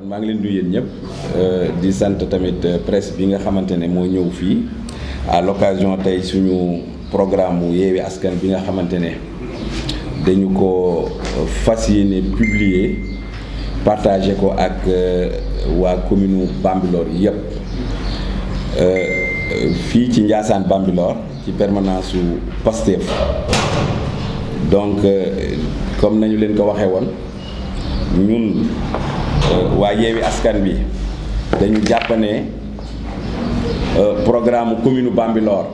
maa ngi leen di nuyu yéen ñëpp di sant tamit presse bi nga xamante ne moo ñëw fii à l'occasion tey suñu programme mu Yewwi Askan bi nga xamante ne dañu ko fas yéene publier partagé ko ak waa commune Bambilor yëpp fii ci Ndiassane Bambilor ci permanence su Pastef donc comme nañu leen ko waxee woon ñun waa Yewwi Askan bi dañu jàpp ne programme commune Bambilor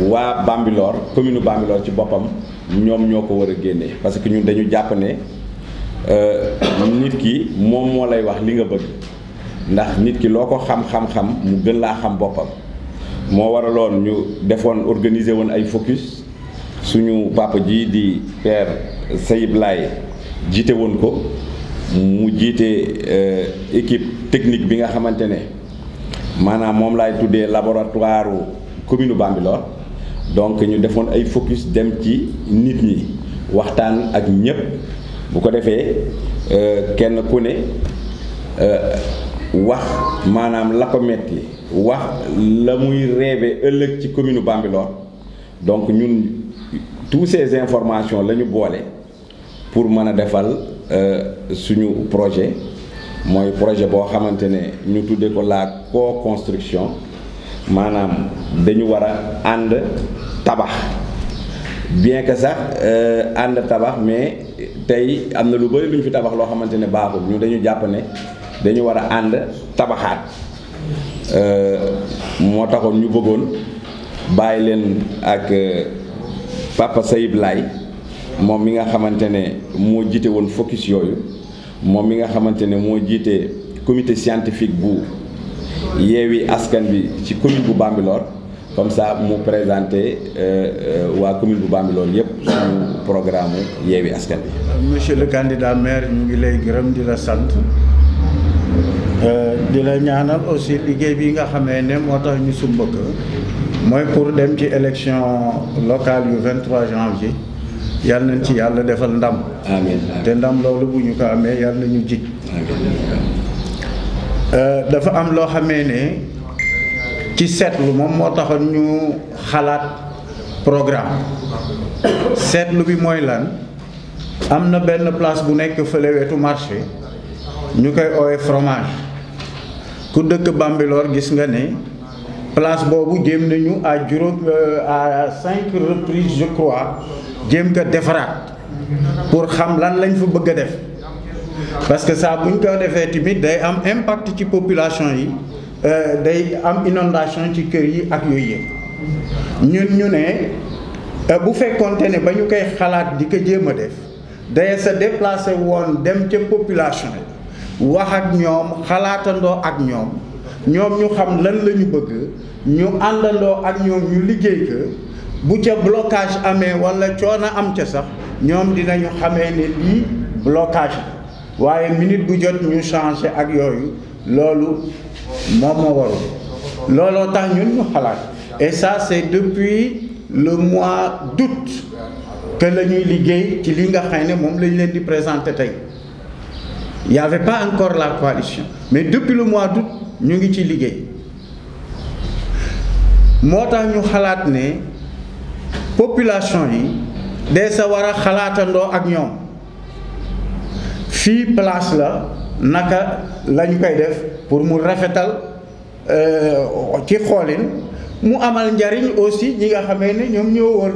waa Bambilor commune Bambilor ci boppam ñoom ñoo ko war a génne parce que ñun dañu jàpp ne nit ki moom moo lay wax li nga bëgg ndax nit ki loo ko xam-xam-xam mu gën laa xam boppam moo waraloon ñu defoon organiser woon ay focus suñu papa ji di père Sayib Laye jiite woon ko mu jiite équipe technique bi nga xamante ne maanaam moom laay tuddee laboratoire commune Bambilor donc ñu defoon ay focus dem ci nit ñi waxtaan ak ñëpp bu ko defee kenn ku ne wax maanaam la ko metti wax la muy rêvé ëllëg ci commune Bambilor donc ñun toutes ces informations la ñu boole pour mën a defal suñu projet mooy projet boo xamante ne ñu tuddee ko la co-construction maanaam dañu war a ànd tabax bien que sax ànd tabax mais tey am na lu bari lu ñu fi tabax loo xamante ne baaxul ñu dañu jàpp ne dañu war a ànd tabaxaat moo taxoon ñu bëggoon bàyyi leen ak Papa Sayib Laye moom mi nga xamante ne moo jiite woon focus yooyu moom mi nga xamante ne moo jiite comité scientifique bu Yewwi Askan bi ci commune bu Bambilor comme ça mu présenté waa commune bu Bambilor yëpp suñu programme Yewwi Askan bi. Monsieur le candidat maire ñu ngi lay gërëm di la sant di la ñaanal aussi liggéey bi nga xamee ne moo tax ñu sumb ko mooy pour dem ci élection locale yu 23 janvier. yàlla nañ ci yàlla defal ndam. amiin te ndam loolu bu ñu ko amee yàlla na ñu jig. dafa am loo xamee ne ci seetlu moom moo taxoon ñu xalaat programme seetlu bi mooy lan am na benn place bu nekk fële wetu marché ñu koy oowe fromage ku dëkk Bambilor gis nga ne place boobu jéem nañu à 5 reprises je crois. jéem ko defaraat pour xam lan lañ fa bëgg a def parce que ça buñ ko defee tamit day am impact ci population yi day am inondation ci kër yi ak yooyu yëpp ñu ne bu fekkoonte ne ba ñu koy xalaat di ko jéem a def day sa déplacé woon dem ca population yi wax ak ñoom xalaatandoo ak ñoom ñu xam lan la ñu bëgg ñu àndandoo ak ñoom ñu liggéey ko bu ca blocage amee walla coono am ca sax ñoom dinañu xamee ne lii blocage waaye minute bu jot ñu changé ak yooyu loolu moom moo warul looloo tax ñun ñu xalaat et ça c'est depuis le mois d'août que la ñuy liggéey ci li nga xam ne moom lañ leen di présenter tey il y avait pas encore la coalition mais depuis le mois d'août ñu ngi ci liggéey moo tax ñu xalaat ne population yi de sa war a xalaatandoo ak ñoom fii place la naka lañu koy def pour mu rafetal ci xoolin mu amal njariñ aussi ñi nga xamee ne ñoom ñoo wër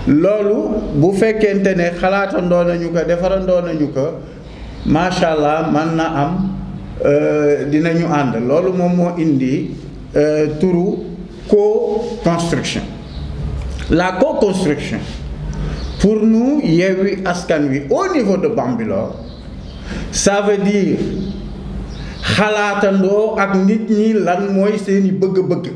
loolu bu fekkente ne xalaatandoo nañu ko defarandoo nañu ko macha allah man na am dinañu ànd loolu moom moo indi turu co-construction. La co-construction pour nous Yewwi Askan Wi au niveau de Bambilor ça veut dire xalaatandoo ak nit ñi lan mooy seeni bëgg-bëgg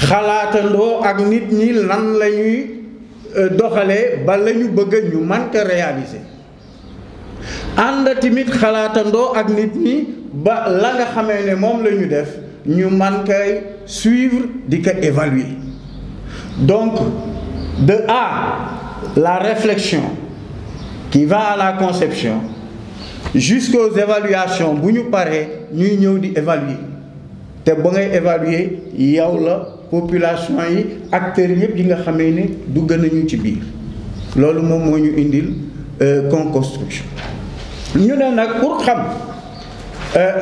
xalaatandoo ak nit ñi lan la ñuy doxalee ba la ñu bëgg ñu mën ko réaliser ànd tamit xalaatandoo ak nit ñi ba la nga xamee ne moom la ñu def ñu man koy suivre di ko évaluer donc de A la réflexion qui va à la conception jusqu'aux évaluations bu ñu paree ñuy ñëw di évaluer te ba ngay évaluer yow la population yi acteurs yëpp yi nga xamee ne dugg nañu ci biir loolu moom moo ñu indil co-construction. ñu ne nag pour xam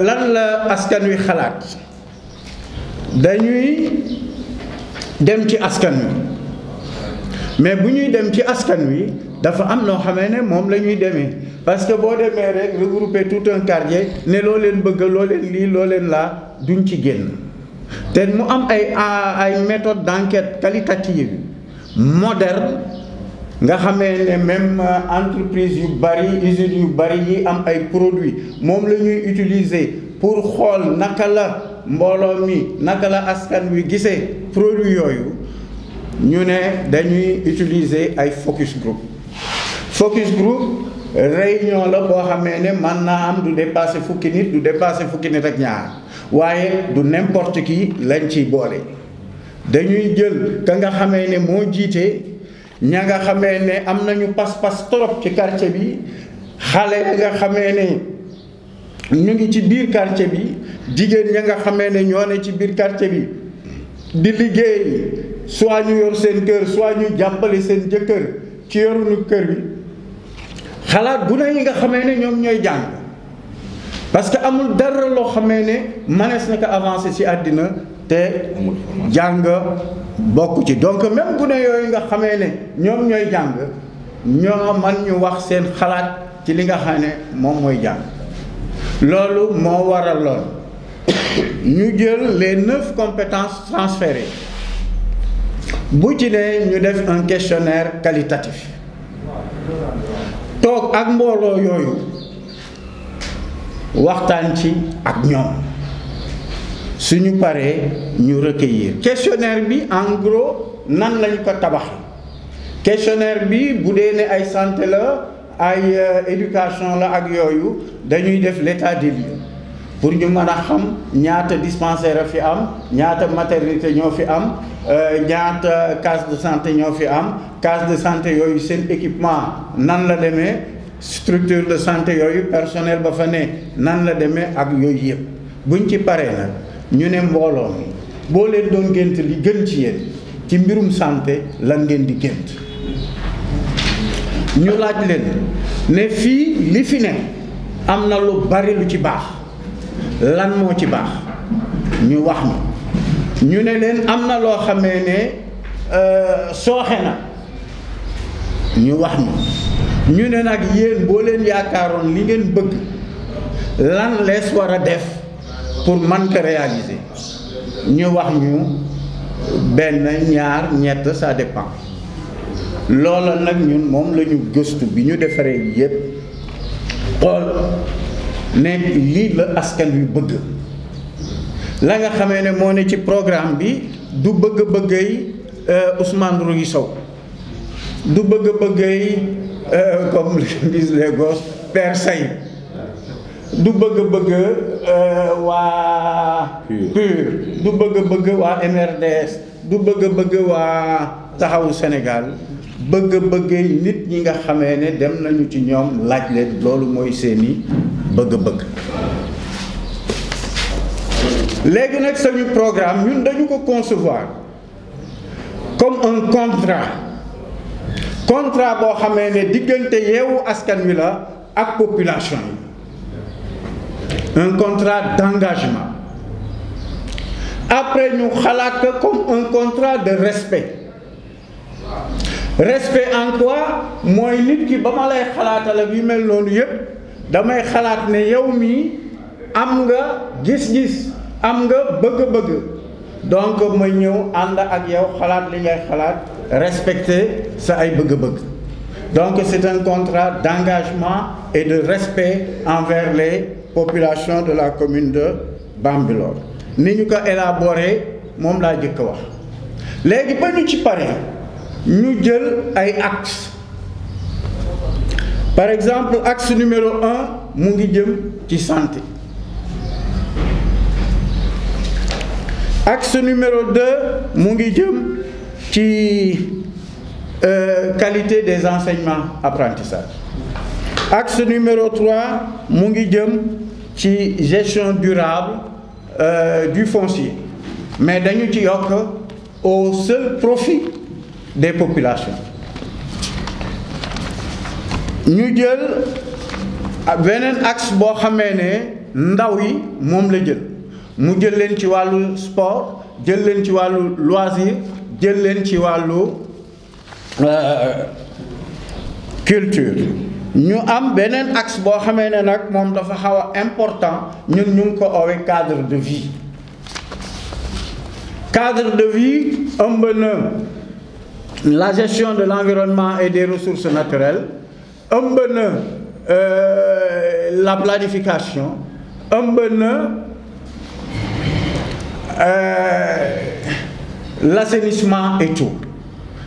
lan la askan wi xalaat dañuy dem ci askan wi mais bu ñuy dem ci askan wi dafa am noo xamee ne moom la ñuy demee parce que boo demee rek regrouper tout un quartier ne loo leen bëgg loo leen lii loo leen laa duñ ci génn te mu am ay méthodes d'enquête qualitative moderne nga xamee ne même entreprise yu bari usines yu bari yi am ay produits moom la ñuy utiliser pour xool naka la mbooloo mi naka la askan wi gisee produits yooyu ñu ne dañuy utiliser ay focus group. Focus group réunion la boo xamee ne mën naa am du dépasser fukki nit du dépasser fukki nit ak ñaar waaye du n'importe qui lañ ciy boole dañuy jël ka nga xamee ne moo jiite ña nga xamee ne am nañu pas-pas trop ci quartier bi xale ya nga xamee ne ñu ngi ci biir quartier bi jigéen ña nga xamee ne ñoo ne ci biir quartier bi di liggéey soit ñu yor seen kër soit ñu jàppale seen jëkkër ci yorunu kër bi xalaat bu ne yi nga xamee ne ñoom ñooy jàng parce que amul dara loo xamee ne manees na ko avancer ci àddina te jàng bokk ci donc même bu ne yooyu nga xamee ne ñoom ñooy jàng ñoo man ñu wax seen xalaat ci li nga xam ne moom mooy jàng loolu moo waral lool ñu jël les 9 compétences transférées bu ci ne ñu def un questionnaire qualitatif toog ak mbooloo yooyu waxtaan ci ak ñoom suñu paree ñu recueillir questionnaire bi en gros nan lañ ko tabax questionnaire bi bu dee ne ay santé la ay éducation la ak yooyu dañuy def l'état des lieux pour ñu mën a xam ñaata dispensaire a fi am ñaata maternité ñoo fi am ñaata case de santé ñoo fi am case de santé yooyu seen équipement nan la demee structure de santé yooyu personnel ba fa ne nan la demee ak yooyu yëpp buñ ci paree nag ñu ne mbooloo mi boo leen doon gént li gën ci yéen ci mbirum santé lan ngeen di gént ñu laaj leen ne fii li fi ne am na lu bari lu ci baax lan moo ci baax ñu wax ñu ne leen am na loo xamee ne sooxe na ñu wax ñu ne nag yéen boo leen yaakaaroon li ngeen bëgg lan lees war a def pour man ko réaliser ñu wax ñu benn ñaar ñett ça dépend loola nag ñun moom la ñu gëstu bi ñu defaree yépp xool ne lii la askan wi bëgg la nga xamee ne moo ne ci programme bi du bëgg-bëggay Ousmane Rougui Sow du bëgg-bëggay comme disent les gosses Père Saïd du bëgg-bëgg waa PUR du bëgg-bëgg waa MRDS du bëgg-bëgg waa Taxawu Sénégal bëgg-bëggay nit ñi nga xamee ne dem nañu ci ñoom laaj leen loolu mooy seeni bëgg-bëgg léegi nag suñu programme ñun dañu ko concevoir comme un contrat boo xamee ne diggante Yewwi Askan Wi la ak population yi un contrat d'engagement après ñu xalaat ko comme un contrat de respect en quoi mooy nit ki ba ma lay xalaatal ak yu mel noonu yépp damay xalaat ne yow mii am nga gis-gis am nga bëgg-bëgg donc ma ñëw ànd ak yow xalaat li ngay xalaat respecter sa ay bëgg-bëgg donc c'est un contrat d'engagement et de respect envers les populations de la commune de Bambilor ni ñu ko élaboré moom laa jëkk a wax léegi ba ñu ci pare ñu jël ay axes par exemple axe numéro 1 mu ngi jëm ci santé axe numéro 2 mu ngi jëm ci qualité des enseignements apprentissage. Axe numéro 3 mu ngi jëm ci gestion durable du foncier, mais dañu ci yokk au seul profit des populations. ñu jël beneen axe boo xamee ne ndaw yi moom la jël, mu jël leen ci wàllu sport, jël leen ci wàllu loisir, jël leen ci wàllu culture. ñu am beneen axe boo xamee ne nag moom dafa xaw a important, ñun ñu ngi ko oowee cadre de vie. Cadre de vie ëmb na la gestion de l'environnement et des ressources naturelles, ëmb na la planification, ëmb na l'assainissement et tout.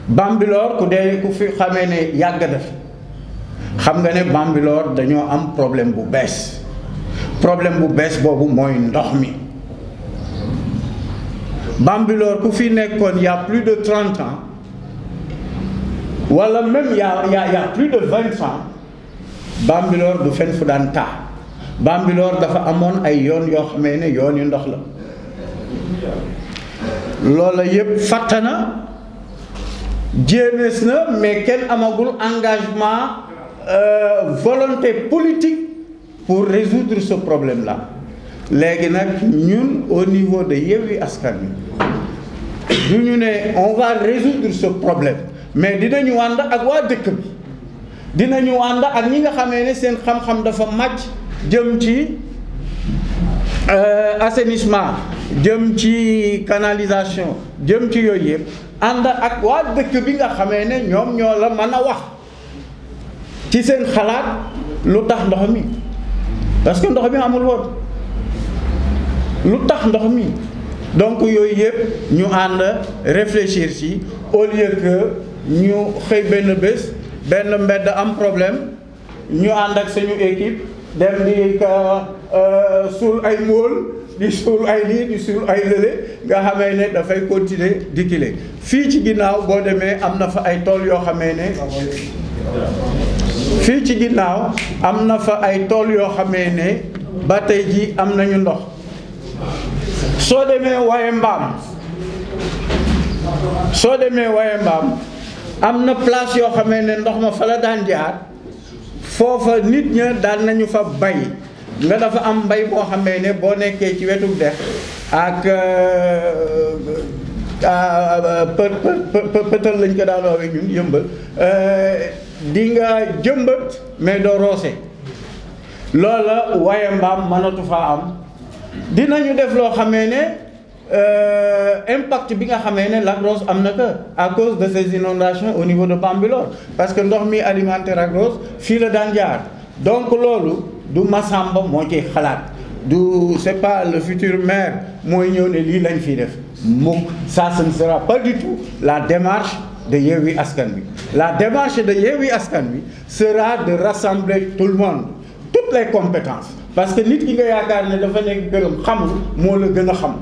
Bambilor ku fi xamee ne yàgg na fi xam nga ne Bambilor dañoo am problème bu bees boobu mooy ndox mi. Bambilor ku fi nekkoon il y a plus de 30 ans wala même il y a plus de 20 ans, Bambilor du fen fu daan taa. Bambilor dafa amoon ay yoon yoo xamee ne yoon yu ndox la. loola yëpp fàtte na, jéemees na, mais kenn amagul engagement volonté politique pour résoudre ce problème-là. léegi nag ñun au niveau de Yewwi Askan Wi du ñu ne on va résoudre ce problème, mais dinañu ànd ak waa dëkk bi, dinañu ànd ak ñi nga xamee ne seen xam-xam dafa màcc jëm ci assainissement, jëm ci canalisation, jëm ci yooyu yëpp, ànd ak waa dëkk bi nga xamee ne ñoom ñoo la mën a wax ci seen xalaat lu tax ndox mi, parce que ndox mi amul woon, lu tax ndox mi. Donc yooyu yëpp ñu ànd réfléchir ci, au lieu que ñu xëy benn bés benn mbedd am problème ñu ànd ak suñu équipe dem di suul ay mool, di suul ay lii, di suul ay lële, nga xamee ne dafay continuer di kile. Fii ci ginnaaw boo demee am na fa ay tool yoo xamee ne fii ci ginnaaw am na fa ay tool yoo xamee ne ba tey ji am nañu ndox. soo demee Waye Mbaam am na place yoo xamee ne ndox ma fa la daan jaar, foofa nit ña daan nañu fa bay. nga dafa am mbay boo xamee ne boo nekkee ci wetu dex ak pëtal lañ ko daan woowee ñun yëmbal, di nga jëmbat mais doo roose. loola Waye Mbaam mënatu faa am. dinañu def loo xamee ne impact bi nga xamee ne Lac Rose am na que à cause de ces inondations au niveau de Bambilor, parce que ndox mi alimenter Lac Rose fii la daan jaar. donc loolu du Massamba moo ciy xalaat, du c'est pas le futur maire mooy ñëw ne lii lañ fiy def mukk. ça ce ne sera pas du tout la démarche de Yewwi Askan Wi. La démarche de Yewwi Askan Wi sera de rassembler tout le monde, toutes les compétences, parce que nit ki nga yaakaar ne dafa nekk gërëm xamul moo la gën a xam.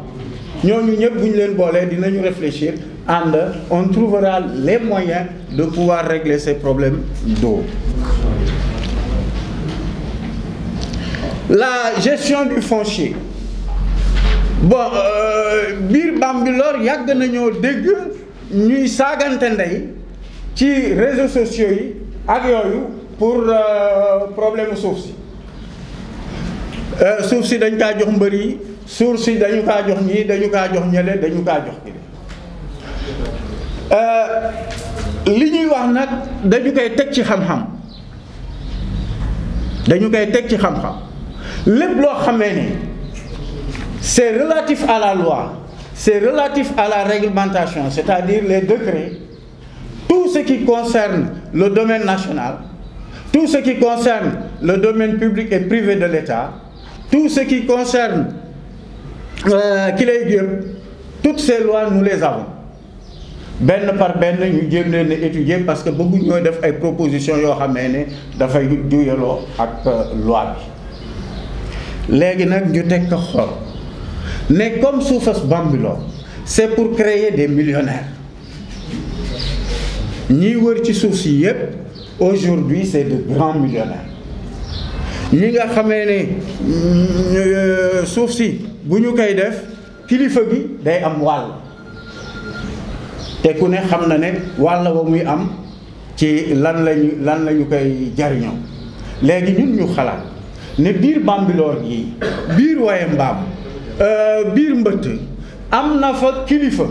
ñooñu ñëpp bu ñu leen boolee dinañu réfléchir ànd, on trouvera les moyens de pouvoir régler ces problèmes d'eau. La gestion du foncier. Bon, biir Bambilor yàgg nañoo dégg ñuy saagante ndey ci réseaux sociaux yi ak yooyu pour problème suuf si. Suuf si dañ kaa jox mbër yi, suuf si dañu kaa jox ñii, dañu kaa jox ñële, dañu kaa jox kii. li ñuy wax nag dañu koy teg ci xam-xam, dañu koy teg ci xam-xam. lépp loo xamee ne c'est relatif à la loi, c'est relatif à la réglementation, c'est-à-dire les décrets, tout ce qui concerne le domaine national, tout ce qui concerne le domaine public et privé de l'État, tout ce qui concerne toutes ces lois nous les avons. benn par benn ñu jéem leen a étudier, parce que bëggu ñoo def ay propositions yoo xamee ne dafay juyaloo ak loi bi. léegi nag ñu teg ko xool ne comme suufas Bambilor c'est pour créer des millionnaires, ñiy wër ci suuf si yépp aujourd'hui c'est de grands millionnaires. ñi nga xamee ne suuf si bu ñu koy def kilifa gi day am wàll te ku ne xam na ne wàll ba muy am ci lan lañu koy jariñoo. léegi ñun ñu xalaat ne biir Bambilor gi biir Waye Mbaam biir Mbëtt am na fa kilifa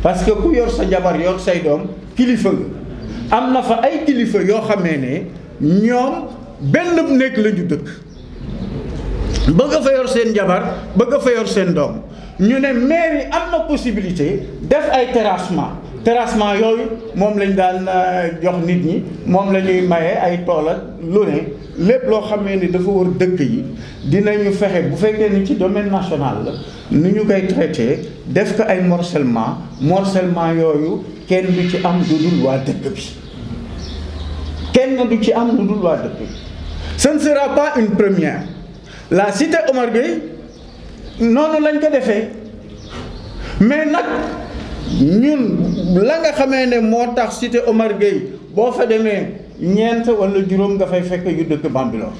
parce que ku yor sa jabar yor say doom kilifa nga am na fa ay kilifa yoo xamee ne ñoom benn néeg la ñu dëkk bëgg fa yor seen jabar bëgg fa yor seen doom ñu ne maire yi am na possibilité def ay terrassement yooyu moom lañ daan jox nit ñi moom la ñuy maye ay tool ak lu ne lépp loo xamee ni dafa war dëkk yi dinañu fexe bu fekkee ni ci domaine national la ni ñu koy traité def ko ay morcellement yooyu kenn du ci am lu dul waa dëkk bi kenn du ci am lu dul waa dëkk bi. Ce ne sera pas une première. La cité Omar Gueye noonu lañ ko defee mais nag ñun la nga xamee ne moo tax cité Omar Gueye boo fa demee ñeent wala juróom nga fay fekk yu dëkk Bambilor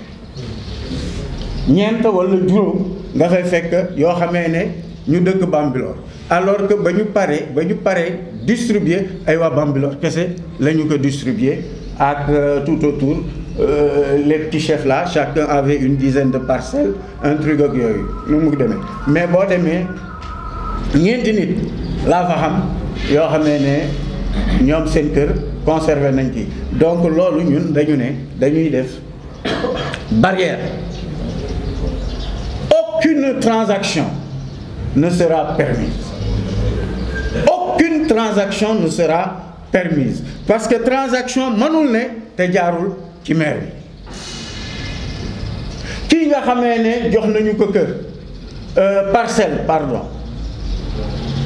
ñeent wala juróom nga fay fekk yoo xamee ne ñu dëkk Bambilor alors que ba ñu paree distribuer ay waa Bambilor kese la ñu ko distribuer ak tout autour les petits chefs là chacun avait une dizaine de parcelles un truc ak yooyu nu mu demee mais boo demee ñeenti nit laa fa xam yoo xamee ne ñoom seen kër conservé nañ ci donc loolu ñun dañu ne dañuy def barrière. Aucune transaction ne sera permise. Aucune transaction ne sera permise parce que transaction mënul ne te jaarul ci maire bi kii nga xamee ne jox nañu ko kër parcelle pardon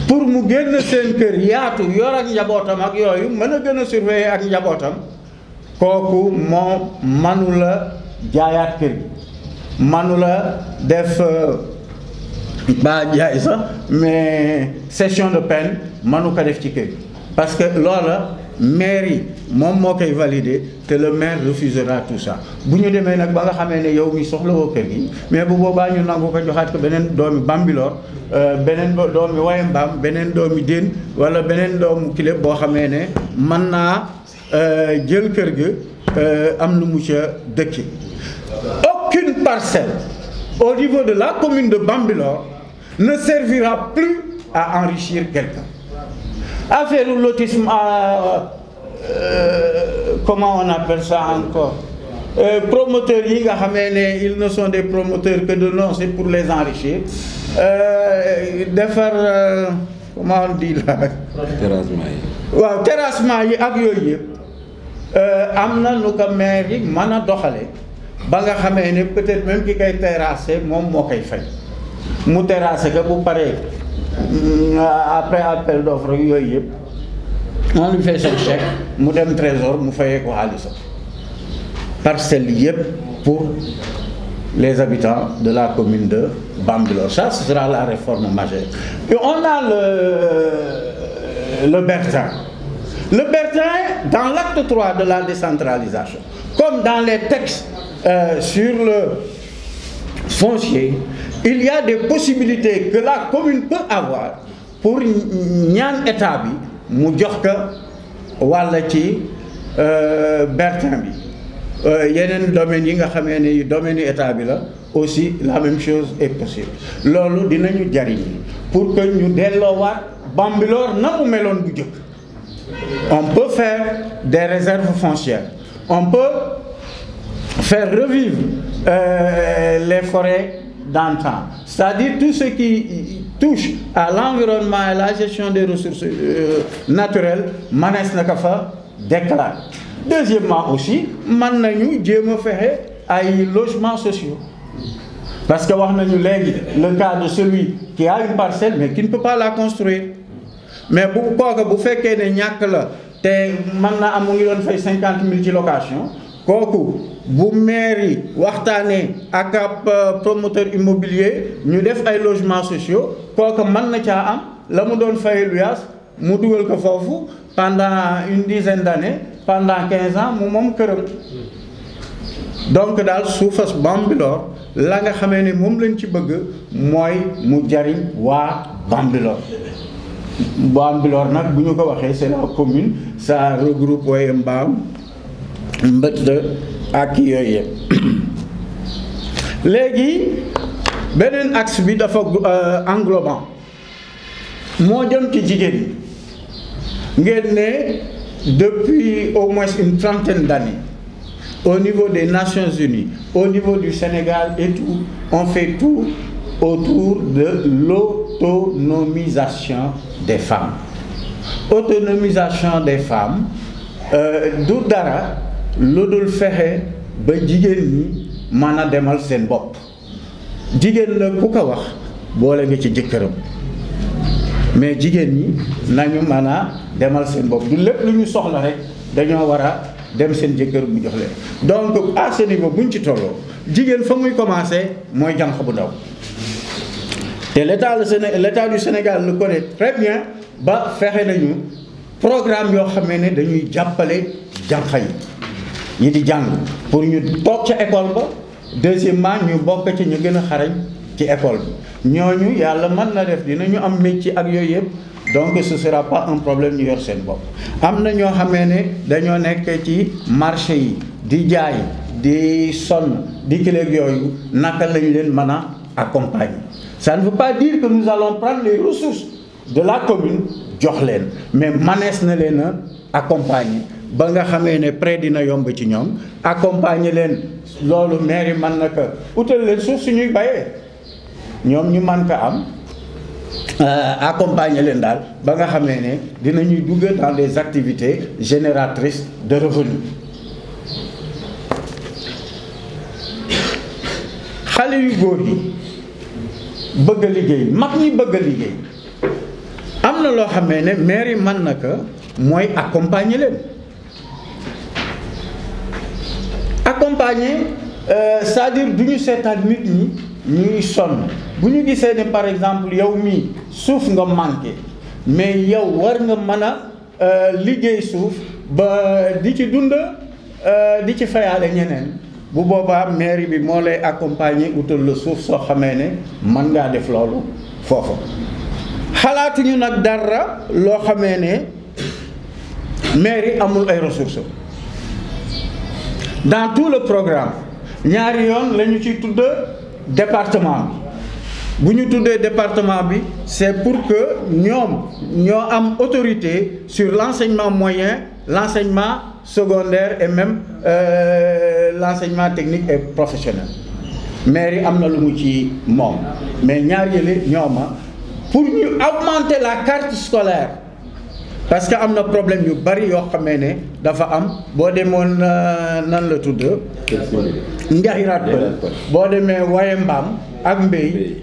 pour mu génn seen kër yaatu yor ak njabootam ak yooyu mën a gën a surveiller ak njabootam kooku moom manula jaayaat kër gi manula def ba jaay sax mais cession de peine manu ko def ci kër gi parce que loola maire yi moom moo koy valider te le maire refusera tout ça bu ñu demee nag ba nga xamee ne yow mi soxlawoo kër gi mais bu boobaa ñu nangu ko joxaat ko beneen doomi Bambilor beneen doomi Waye Mbaam beneen doomi Déen wala beneen doomu Kile boo xamee ne mën naa jël kër ga am lu mu ca dëkki. Aucune parcelle au niveau de la commune de Bambilor ne servira plus à enrichir quelqu'un. Affaire du lotissement, comment on appelle ça encore, promoteurs yi nga xamee ne ils ne sont des promoteurs que de nom, c'est pour les enrichir. Defar comment on dit là. terrassement yi. waaw terrassement yi ak yooyu yëpp am na nu ko maire yi mën a doxale ba nga xamee ne peut-être même ki koy terrasser moom moo koy fay mu terrasser ko bu paree. Après appel d'offre yooyu yëpp on lui fait son chèque mu dem trésor mu fayee ko xaalisam parcelle yëpp pour les habitants de la commune de Bambilor. Ça, ce sera la réforme majeure. Et on a le Bertin. Le Bertin, dans l'acte 3 de la décentralisation, comme dans les textes sur le foncier, il y a des possibilités que la commune peut avoir pour ñaan état bi mu jox ko walla ci Bertin bi yeneen domaines yi nga xamee ne domaine état bi la aussi la même chose est possible loolu dinañu jariñ pour que ñu delloowaat Bambilor na mu meloon bu jëkk. On peut faire des réserves foncières, on peut faire revivre les forêts d'antan, c'est-à-dire tout ce qui touche à l'environnement et la gestion des ressources naturelles manees na ko fa déclarer. Deuxièmement aussi mën nañu jéem a fexe ay logements sociaux parce que wax nañu léegi le cas de celui qui a une parcelle mais qui ne peut pas la construire mais bu kooka bu fekkee ne ñàkk la te mën na am mu ngi doon fay 50 000 ci location kooku bu mairie waxtaanee ak ab promoteur immobilier ñu def ay logements sociaux kooka mën na caa am la mu doon fay luyaas mu dugal ko foofu pendant une dizaine d'années pendant 15 ans mu moom këram. donc daal suufas Bambilor la nga xamee ne moom lañ ci bëgg mooy mu jariñ waa Bambilor. Bambilor nag bu ñu ko waxee c'est la commune ça regroupe waaye Mbaam Mbëtt ak yooyu yëpp. léegi beneen axe bi dafa englobant moo jëm ci jigéen ñi ngeen ne depuis au moins une trentaine d'années au niveau des Nations Unies, au niveau du Sénégal et tout, on fait tout autour de l'autonomisation des femmes. Autonomisation des femmes du dara lu dul fexe ba jigéen ñi mën a demal seen bopp. jigéen la ku ko wax boole nga ci jëkkëram mais jigéen ñi nañu mën a demal seen bopp du lépp lu ñu soxla rek dañoo war a dem seen jëkkër bu jox leen. donc à ce niveau buñ ci tolloo jigéen fa muy commencer mooy jànq bu ndaw te l'état du Sénégal le connaît très bien ba fexe nañu programme yoo xam ne dañuy jàppale jànq yi di jàng pour ñu toog ca école ba. deuxièmement ñu bokk ci ñu gën a xarañ ci école bi ñooñu yàlla mën na def dinañu am métier ak yooyu yëpp donc ce sera pas un problème ñu yor seen bopp. am na ñoo xamee ne dañoo nekk ci marché yi di jaay di sonn di kileeg yooyu naka lañ leen mën a accompagner. ça ne veut pas dire que nous allons prendre les ressources de la commune jox leen mais manees na leen a accompagner ba nga xamee ne prêt dina yomb ci ñoom accompagner leen. loolu mairie mën na ko utal leen suuf suñuy bayee ñoom ñu mën ko am accompagner leen daal ba nga xamee ne dinañuy dugg dans des activités génératrices de revenus. xale yu góor yi bëgg a liggéey mag ñi bëgg a liggéey am na loo xamee ne mairie mën na ko mooy accompagner leen. accompagner c'est-à-dire du ñu seetaan nit ñi ñuy sonn bu ñu gisee ne par exemple yow mii suuf nga manqué mais yow war nga mën a liggéey suuf ba di ci dund di ci fayaale ñeneen bu boobaa mairie bi moo lay accompagner utal la suuf soo xamee ne mën ngaa def loolu foofu. xalaatuñu nag dara loo xamee ne mairie amul ay ressources. dans tout le programme ñaari yoon la ñu ciy tudd département bi bu ñu tuddee département bi c'est pour que ñoom ñoo am autorité sur l'enseignement moyen l'enseignement secondaire et même l'enseignement technique et professionnel. mairie am na lu mu ci moom mais ñaar yële ñooma pour ñu augmenter la carte scolaire. parce que am na problème yu bari yoo xamee ne dafa am boo demoon nan la tudd Njaxiraat Pël boo demee Waye Mbaam ak Mbéy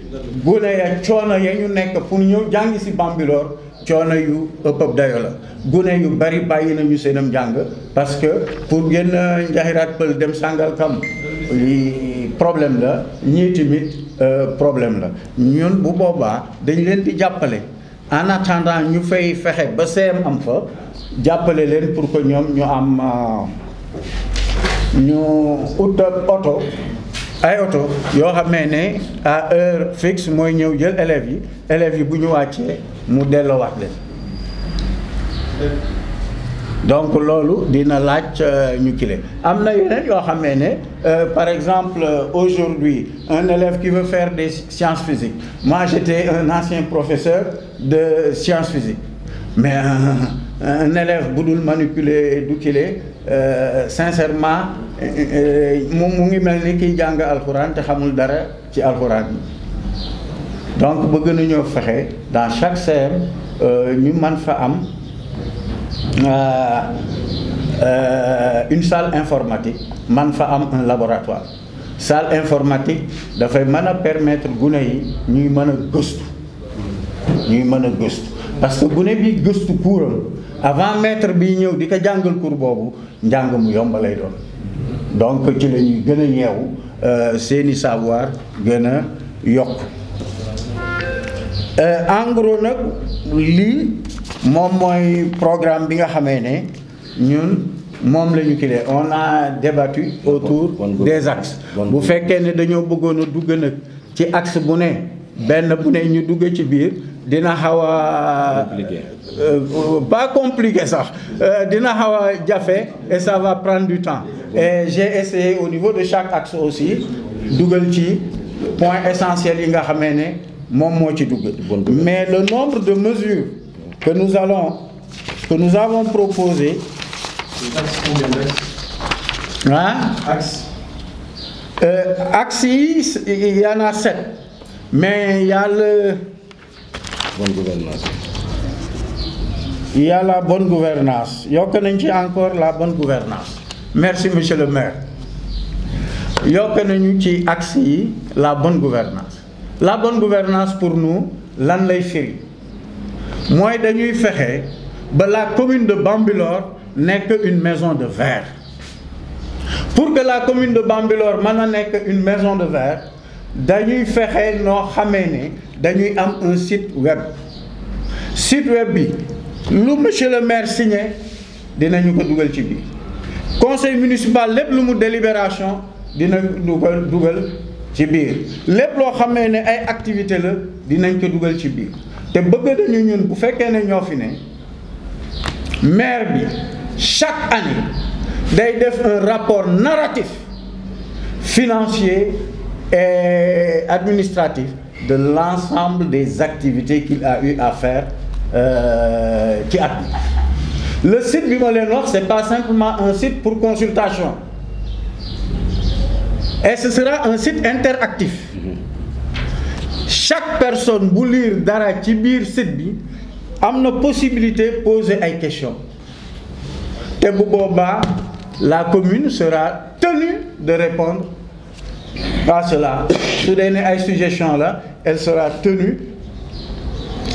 gune ya coono ya ñu nekk pour ñëw jàngi si Bambilor coono yu ëpp dayo la gune yu bari bàyyi nañu seenam njàng parce que pour génn Njaxiraat Pël dem Sangalkam li problème la ñii tamit problème la ñun bu boobaa dañ leen di jàppale en attendant ñu fay fexe ba CM am fa jàppale leen pour que ñoom ñu am ñu ut oto ay oto yoo xamee ne à heure fixe mooy ñëw jël élèves yi bu ñu wàccee mu delloowaat leen donc loolu dina laaj ñu kile am na yeneen yoo xamee ne par exemple aujourd'hui un élève qui veut faire des sciences physiques moi j'étais un ancien professeur de sciences physiques mais un élève bu dul manipuler du kile sincèrement mu ngi mel ni kiy jàng alxuraan te xamul dara ci alxuraan yi donc bëgg nañoo fexe dans chaque CM ñu mën fa am une salle informatique man fa am un laboratoire salle informatique dafay mën a permettre gune yi ñuy mën a gëstu parce que gune bi gëstu kuuram avant maître bi ñëw di ko jàngal cours boobu njàng mu yomb lay doon donc ci la ñuy gën a yeewu seeni savoir gën a yokk en gros nag lii moom mooy programme bi nga xamee ne ñun moom la ñu kilee on a débattu autour des axes bu fekkee ne dañoo bëggoon a dugg nag ci axe bu ne benn bu ne ñu dugg ci biir dina xaw a pas compliqué sax dina xaw a jafe et ça va prendre du temps et j'ai essayé au niveau de chaque axe aussi dugal ci point essentiel yi nga xamee ne moom moo ci dugg mais le nombre de mesures que nous avons proposé axes yi il y en a 7 mais il y a bonne gouvernance. Il y a la bonne gouvernance yokk nañ ci encore la bonne gouvernance merci monsieur le maire yokk nañu ci axe yi la bonne gouvernance pour nous lan lay firi mooy dañuy fexe ba la commune de Bambilor nekk une maison de verre pour que la commune de Bambilor mën a nekk une maison de verre dañuy fexe noo xamee ne dañuy am un site web bi lu monsieur le maire signé dinañu ko dugal ci biir conseil municipal lépp lu mu délibération dina dugal ci biir lépp loo xamee ne ay activité la dinañ ko dugal ci biir te bëgg nañu ñun bu fekkee ne ñoo fi ne maire bi chaque année day def un rapport narratif financier et administratif de l'ensemble des activités qu'il a eu à faire ci at bi le site bi ma leen wax c'est pas simplement un site pour consultation et ce sera un site interactif chaque personne bu lire dara ci biir site bi am na possibilité poser ay questions te bu boobaa la commune sera tenue de répondre à cela su dee ne ay suggestions la elle sera tenue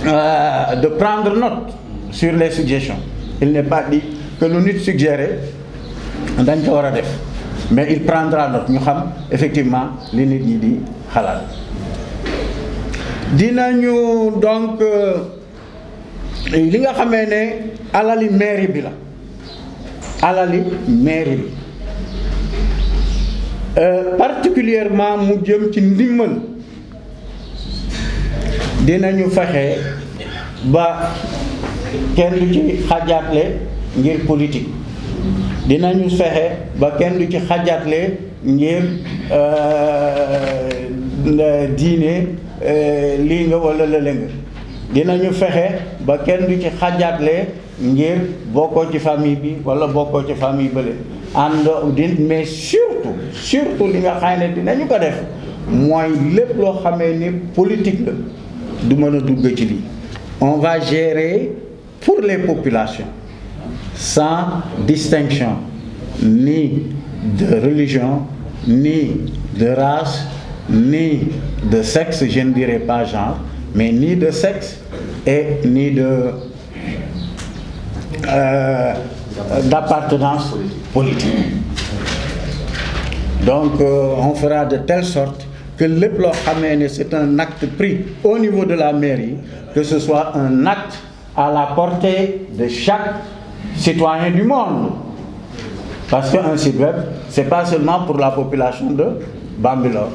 de prendre note sur les suggestions il n'est pas dit que lu nit suggéré dañ ko war a def mais il prendra note ñu xam effectivement li nit ñi di xalaat dinañu donc li nga xamee ne alali mairie bi la particulièrement mu jëm ci ndimbal dinañu fexe ba kenn du ci xajaatle ngir politique dinañu fexe ba kenn du ci xajaatle ngir diine lii nga wala lële nga dinañu fexe ba kenn du ci xajaatle ngir bokkoo ci famille bi wala bokkoo ci famille bële mais surtout li nga xam ne dinañu ko def mooy lépp loo xamee ni politique la du mën a dugg ci lii on va gérer pour les populations sans distinction ni de religion ni de race ni de sexe, je ne dirais pas genre, mais ni de sexe et ni de d'appartenance politique. Donc on fera de telle sorte que lépp loo xamee ne c'est un acte pris au niveau de la mairie, que ce soit un acte à la portée de chaque citoyen du monde. Parce qu'un site web, c'est pas seulement pour la population de Bambilor.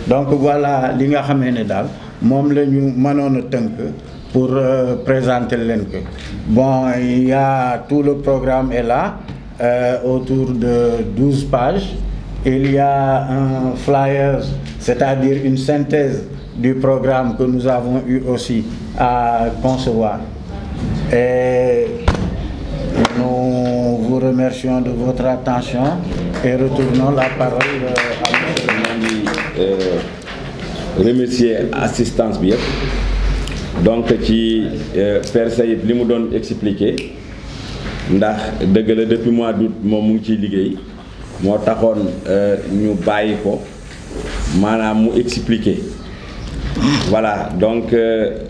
Donc voilà li nga xamee ne daal moom la ñu mënoon a tënk pour présenter leen ko. Bon, il y a tout le programme est là, autour de 12 pages. Il y a un flyer, c'est-à-dire une synthèse du programme que nous avons eu aussi à concevoir. Et nous vous remercions de votre attention et retournons la parole à remercier assistance bi yëpp. Donc ci Père Saïd li mu doon expliquer ndax dëgg la depuis mois d'août moom mu ngi ciy liggéey moo taxoon ñu bàyyi ko maanaam mu expliquer. Voilà, donc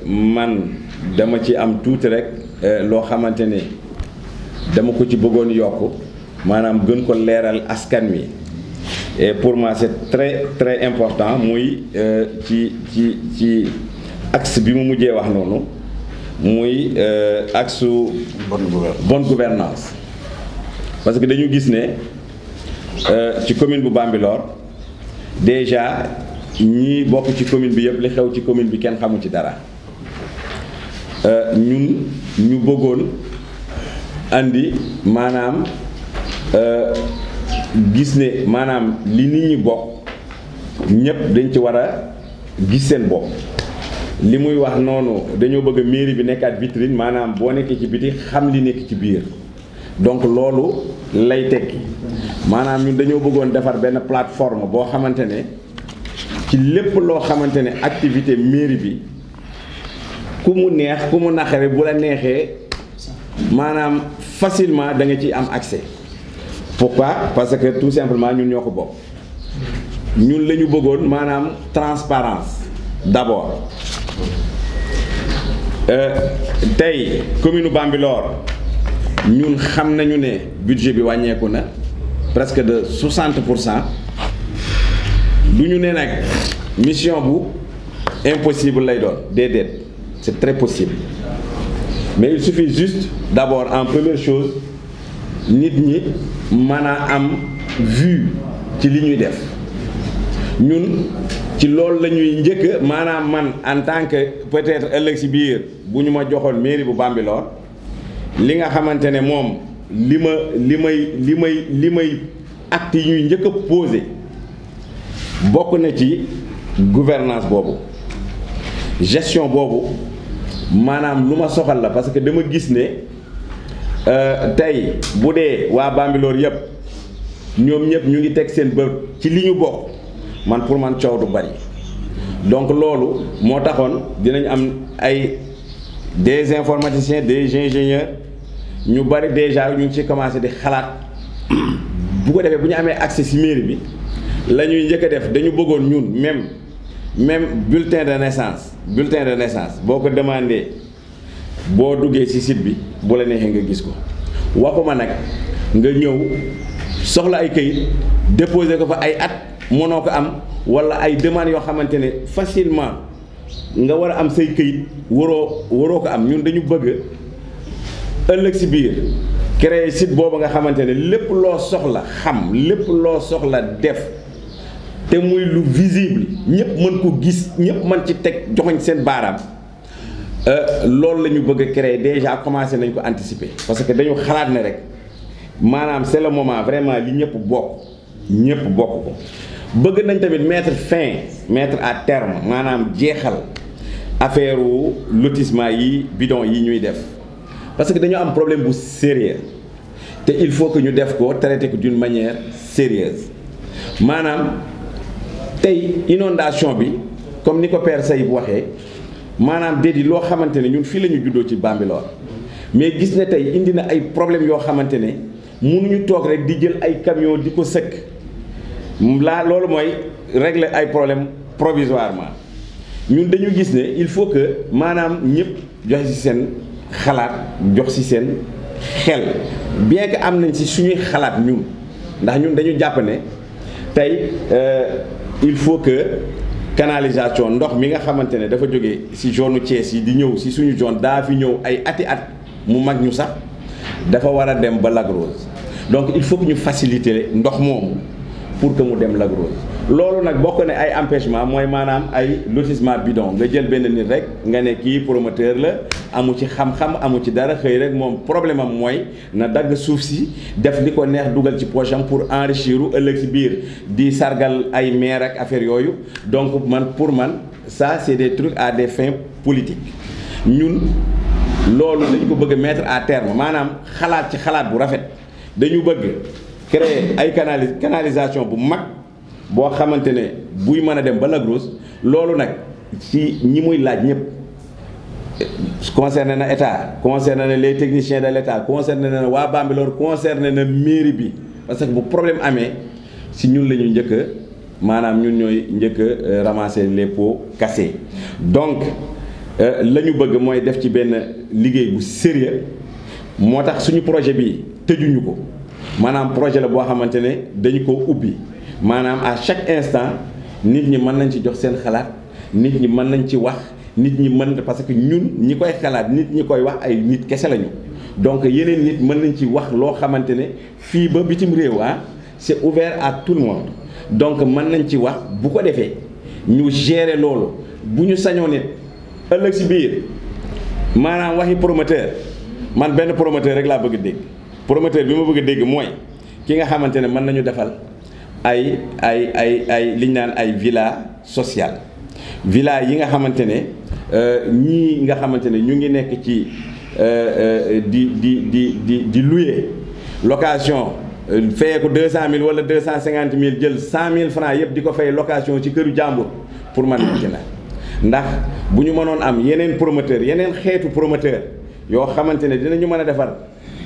man dama ci am tuuti rek loo xamante ne dama ko ci bëggoon yokk maanaam gën ko leeral askan wi. Et pour moi c'est très important muy ci axe bi mu mujjee wax noonu muy axe bonne gouvernance parce que dañu gis ne ci commune bu Bambilor déjà ñi bokk ci commune bi yëpp li xew ci commune bi kenn xamu ci dara ñun ñu bëggoon andi maanaam gis ne maanaam li nit ñi bokk ñëpp dañ ci war a gis seen bopp li muy wax noonu dañoo bëgg mairie bi nekkaat vitrine maanaam boo nekkee ci biti xam li nekk ci biir donc loolu lay tekki maanaam ñun dañoo bëggoon defar benn plateforme boo xamante ne ci lépp loo xamante ne activité mairie bi ku mu neex ku mu naqare bu la neexee maanaam facilement da nga ciy am accès. Pourquoi? Parce que tout simplement ñun ñoo ko bokk ñun la ñu bëggoon maanaam transparence d'abord tey commune Bambilor ñun xam nañu ne budget bi wàññeeku na presque de 60%. du ñu ne nag mission bu impossible lay doon déedéet c'est très possible mais il suffit juste d'abord en première chose nit ñi mën a am vue ci li ñuy def ñun ci loolu la ñuy njëkk maanaam man en tant que peut-être ëllëg si biir bu ñu ma joxoon mairie bu Bambilor li nga xamante ne moom li may acte yi ñuy njëkk a posé bokk na ci gouvernance boobu gestion boobu maanaam lu ma soxal la parce que dama gis ne tey bu dee waa Bambilor yëpp ñoom ñëpp ñu ngi teg seen bët ci li ñu bokk man pour man coow du bari donc loolu moo taxoon dinañ am ay des informaticiens des ingénieurs ñu bari déjà ñu ngi ci commencé di xalaat bu ko defee bu ñu amee accès ci mairie bi la ñuy njëkk a def dañu bëggoon ñun même bulletin de naissance boo ko demandé boo duggee ci site bi bu la neexee nga gis ko waxuma nag nga ñëw soxla ay kayit déposer ko fa ay at mënoo ko am walla ay demandes yoo xamante ne facilement nga war a am say kayit waroo ko am ñun dañu bëgg ëllëg ci biir créer site boobu nga xamante ne lépp loo soxla xam lépp loo soxla def te muy lu visible ñëpp mën ko gis ñëpp mën ci teg joxoñ seen baaraam loolu la ñu bëgg a créer déjà commencé nañ ko anticiper parce que dañu xalaat ne rek maanaam c'est le moment vraiment li ñëpp bokk ko bëgg nañ tamit mettre à terme maanaam jeexal affaire lotissement yi bidon yi ñuy def parce que dañu am problème bu sérieux te il faut que ñu def ko traiter ko d'une manière sérieuse maanaam tey inondation bi comme ni ko Père Sayib waxee maanaam déedéet loo xamante ne ñun fii la ñu juddoo ci Bambilor mais gis ne tey indi na ay problèmes yoo xamante ne mënuñu toog rek di jël ay camion di ko sëkk loolu mooy régler ay problèmes provisoirement ñun dañu gis ne il faut que maanaam ñëpp joxe ci seen xalaat jox ci seen xel bien que am nañ ci suñuy xalaat ñun ndax ñun dañu jàpp ne tey il faut que canalisation ndox mi nga xamante ne dafa jógee ci zone Thiès yi di ñëw ci suñu zone daa fi ñëw ay ati at mu mag ñu sax dafa war a dem ba Lac Rose donc il faut que ñu faciliter ndox moomu pour que mu dem Lac Rose loolu nag bokk ne ay empêchement mooy maanaam ay lotissement bidon nga jël benn nit rek nga ne kii promoteur la amu ci xam-xam amu ci dara xëy rek moom problème am mooy na dagg suuf si def li ko neex dugal ci poche am pour enrichir ëllëg si biir di sargal ay maire ak affaire yooyu donc pour man ça c'est des trucs à des fins politiques ñun loolu dañu ko bëgg a mettre à terme maanaam xalaat ci xalaat bu rafet dañu bëgg créer ay canalisation bu mag boo xamante ne buy mën a dem ba Lac Rose loolu nag ci ñi muy laaj ñëpp concerné na état concerné na les techniciens de l'état concerné na waa Bambilor concerné na mairie bi parce que bu problème amee si ñun la ñu njëkk a maanaam ñun ñooy njëkk a ramasser les pots cassés donc la ñu bëgg mooy def ci benn liggéey bu sérieux moo tax suñu projet bi tëjuñu ko maanaam projet la boo xamante ne dañu ko ubbi maanaam à chaque instant nit ñi mën nañ ci jox seen xalaat nit ñi mën nañ ci wax nit ñi mën parce que ñun ñi koy xalaat nit ñi koy wax ay nit kese lañu donc yeneen nit mën nañ ci wax loo xamante ne fii ba bitim réew c'est ouvert à tout le monde donc mën nañ ci wax bu ko defee ñu gérer loolu bu ñu sañoo nit ëllëg si biir maanaam waxi promoteur man benn promoteur rek laa bëgg a dégg promoteur bi ma bëgg a dégg mooy ki nga xamante ne mën nañu defal ay li ñu naan ay villa sociale villa yi nga xamante ne ñii nga xamante ne ñu ngi nekk ci di louer location fayee ko 200 000 wala 250 000 jël 100 000 francs yëpp di ko fay location ci këru jàmbur pour man ci na ndax bu ñu mënoon am yeneen promoteur yeneen xeetu promoteur yoo xamante ne dinañu mën a defar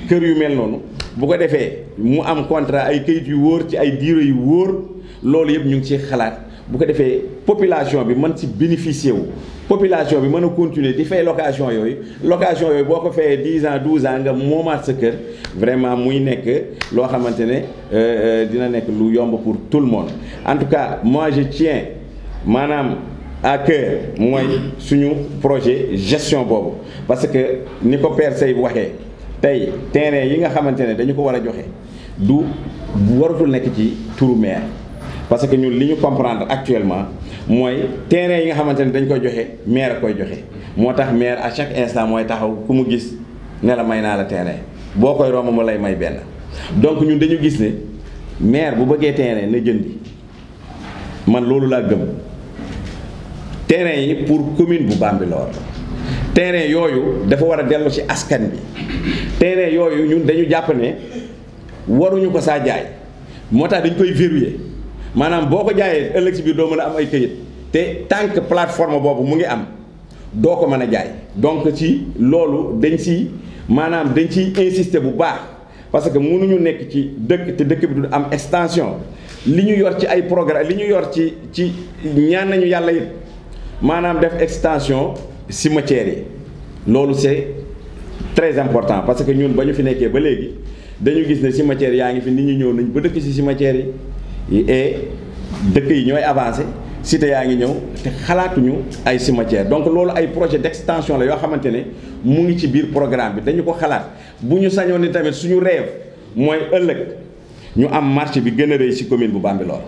kër yu mel noonu bu ko defee mu am contrat ay kayit yu wóor ci ay diiro yu wóor loolu yëpp ñu ngi ci xalaat bu ko defee population bi mën ci bénéficier wu population bi mën a continuer di fay location yooyu boo ko fayee 10 ans 12 ans nga moomaat sa kër vraiment muy nekk loo xamante ne dina nekk lu yomb pour tout le monde en tout cas moi je tiens maanaam à cœur mooy suñu projet gestion boobu parce que ni ko Père Sey waxee tey terrain yi nga xamante ne dañu ko war a joxe du waratul nekk ci turu maire parce que ñun li ñu comprendre actuellement mooy terrain yi nga xamante ne dañ koy joxe maire a koy joxe moo tax maire à chaque instant mooy taxaw ku mu gis ne la may naa la terrain boo koy romb mu lay may benn donc ñun dañu gis ne maire bu bëggee terrain na jëndi man loolu laa gëm terrain yi pour commune bu Bambilor terrain yooyu dafa war a dellu ci askan bi terrain yooyu ñun dañu jàpp ne waruñu ko saa jaay moo tax dañ koy verrouiller maanaam boo ko jaayee ëllëg si biir doo mën a am ay këyit te tant que plateforme boobu mu ngi am doo ko mën a jaay donc ci loolu dañ ci maanaam dañ ciy insister bu baax parce que mënuñu nekk ci dëkk te dëkk bi du am extension li ñu yor ci ay programme li ñu yor ci ñaan nañu yàlla it maanaam def extension cimetière yi loolu c'est très important parce que ñun ba ñu fi nekkee ba léegi dañu gis ne cimetière yaa ngi fi nit ñi ñëw nañ ba dëkk ci cimetière yi et dëkk yi ñooy avancé cité yaa ngi ñëw te xalaatuñu ay cimetière donc loolu ay projet d'extension la yoo xamante ne mu ngi ci biir programme bi dañu ko xalaat bu ñu sañoon ni tamit suñu rêve mooy ëllëg ñu am marché bi gën a rëy ci commune bu Bambilor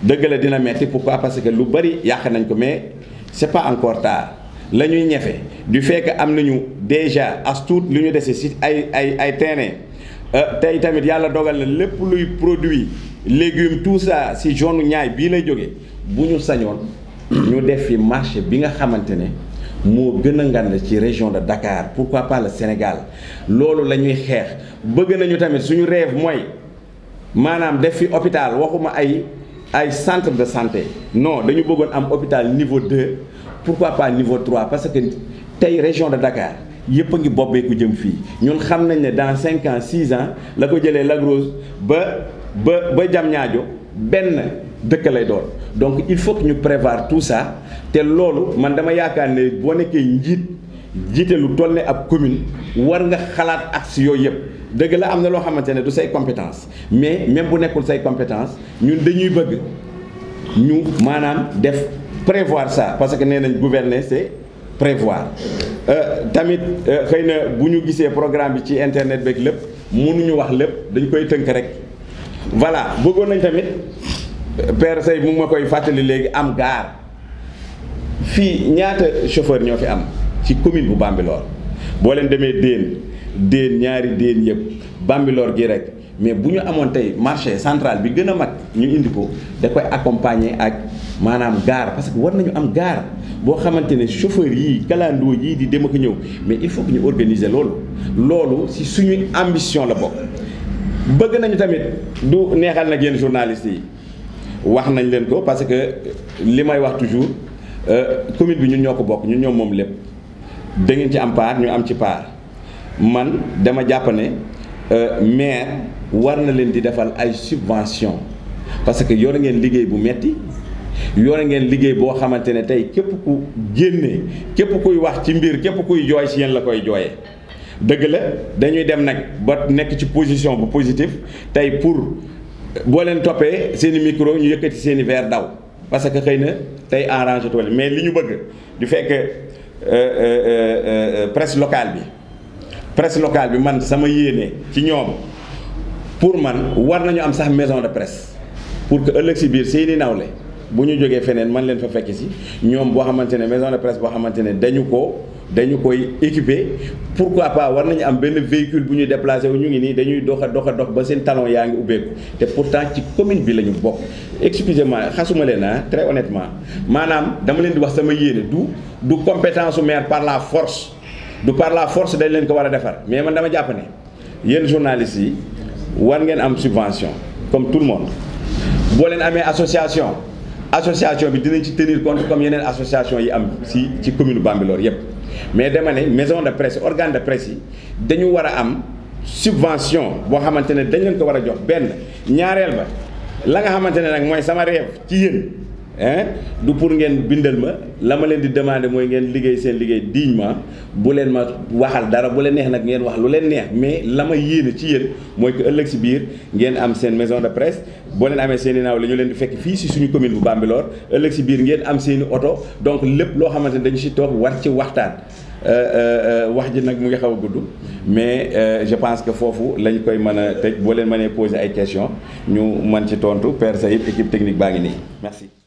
dëgg la dina metti pourquoi parce que lu bari yàq nañ ko mais c'est pas encore tard la ñuy ñefe du fait que am nañu déjà as tuut lu ñu dese ci ay terrain tey tamit yàlla dogal na lépp luy produit légumes tout ça ci zone ñaay bii lay jógee bu ñu sañoon ñu def fi marché bi nga xamante ne moo gën a ngand ci région de Dakar pourquoi pas le Sénégal loolu la ñuy xeex bëgg nañu tamit suñu rêve mooy maanaam def fi hôpital waxuma ay centre de santé non dañu bëggoon am hôpital niveau 2 pourquoi pas niveau 3 parce que tey région de Dakar yëpp a ngi bobbeeku jëm fii ñun xam nañ ne dans 5 ans 6 ans la ko jëlee Lac Rose ba Diamniadio benn dëkk lay doon donc il faut que ñu prévoir tout ça te loolu man dama yaakaar ne boo nekkee jiite lu toll ne ab commune war nga xalaat axe yooyu yëpp dëgg la am na loo xamante ne du say compétence mais même bu nekkul say compétence ñun dañuy bëgg ñu maanaam def prévoir ça parce que nee nañ gouverner c'est prévoir tamit xëy na bu ñu gisee programme bi ci internet beeg lépp mënuñu wax lépp dañ koy tënk rek voilà bëggoon nañ tamit Père Sey mu ngi ma koy fàttali léegi am gaar fii ñaata chauffeur ñoo fi am ci commune bu Bambilor boo leen demee déen ñaari déen yëpp Bambilor gi rek mais bu ñu amoon tey marché central bi gën a mag ñu indi ko da koy accompagner ak maanaam gaar parce que war nañu am gaar boo xamante ne chauffeur yii kalandoo yii di dem ak ñëw mais il faut que ñu organiser loolu ci suñuy ambition la bokk. bëgg nañu tamit du neexal nag yéen journalistes yi wax nañ leen ko parce que li may wax toujours commune bi ñun ñoo ko bokk ñun ñoo moom lépp da ngeen ci am part ñu am ci part man dama jàpp ne maire war na leen di defal ay subvention parce que yor ngeen liggéey bu metti yor ngeen liggéey boo xamante ne tey képp ku génne képp kuy wax ci mbir képp kuy jooy ci yéen la koy jooyee dëgg la dañuy dem nag ba nekk ci position bu positif tey pour boo leen toppee seen i micro ñu yëkkati seen i verre daw parce que xëy na tey arrangé tool mais li ñu bëgg du fekk presse locale bi man sama yéene ci ñoom pour man war nañu am sax maison de presse pour que ëllëg si biir seeni nawle bu ñu jógee feneen man leen fa fekk si ñoom boo xamante ne maison de presse boo xamante ne dañu koy équiper pourquoi pas war nañu am benn véhicule bu ñuy déplacé wu ñu ngi nii dañuy dox ba seen talon yaa ngi ubbeeku te pourtant ci commune bi la ñu bokk. excusez-moi xasuma leen très honnêtement maanaam dama leen di wax sama yéene du compétence su maire par la force dañ leen ko war a defar mais man dama jàpp ne yéen journalistes yi war ngeen am subvention comme tout le monde boo leen amee association bi dinañ ci tenir compte comme yeneen association yi am ci commune Bambilor yépp mais dama ne maison de presse organe de presse yi dañu war a am subvention boo xamante ne dañ leen ko war a jox benn ñaareel ba la nga xamante ne nag mooy sama rêve ci yéen du pour ngeen bindal ma la ma leen di demander mooy ngeen liggéey seen liggéey dignement bu leen ma waxal dara bu leen neex nag ngeen wax lu leen neex mais la ma yéene ci yéen mooy que ëllëg si biir ngeen am seen maison de presse boo leen amee seen i naaw la ñu leen di fekk fii si suñu commune bu Bambilor ëllëg si biir ngeen am seen i oto donc lépp loo xamante ne dañu si toog war ci waxtaan wax ji nag mu ngi xaw a gudd mais je pense que foofu lañ koy mën a tëj boo leen mënee poser ay questions ñu mën ci tontu Père Saïd équipe technique baa ngi nii merci.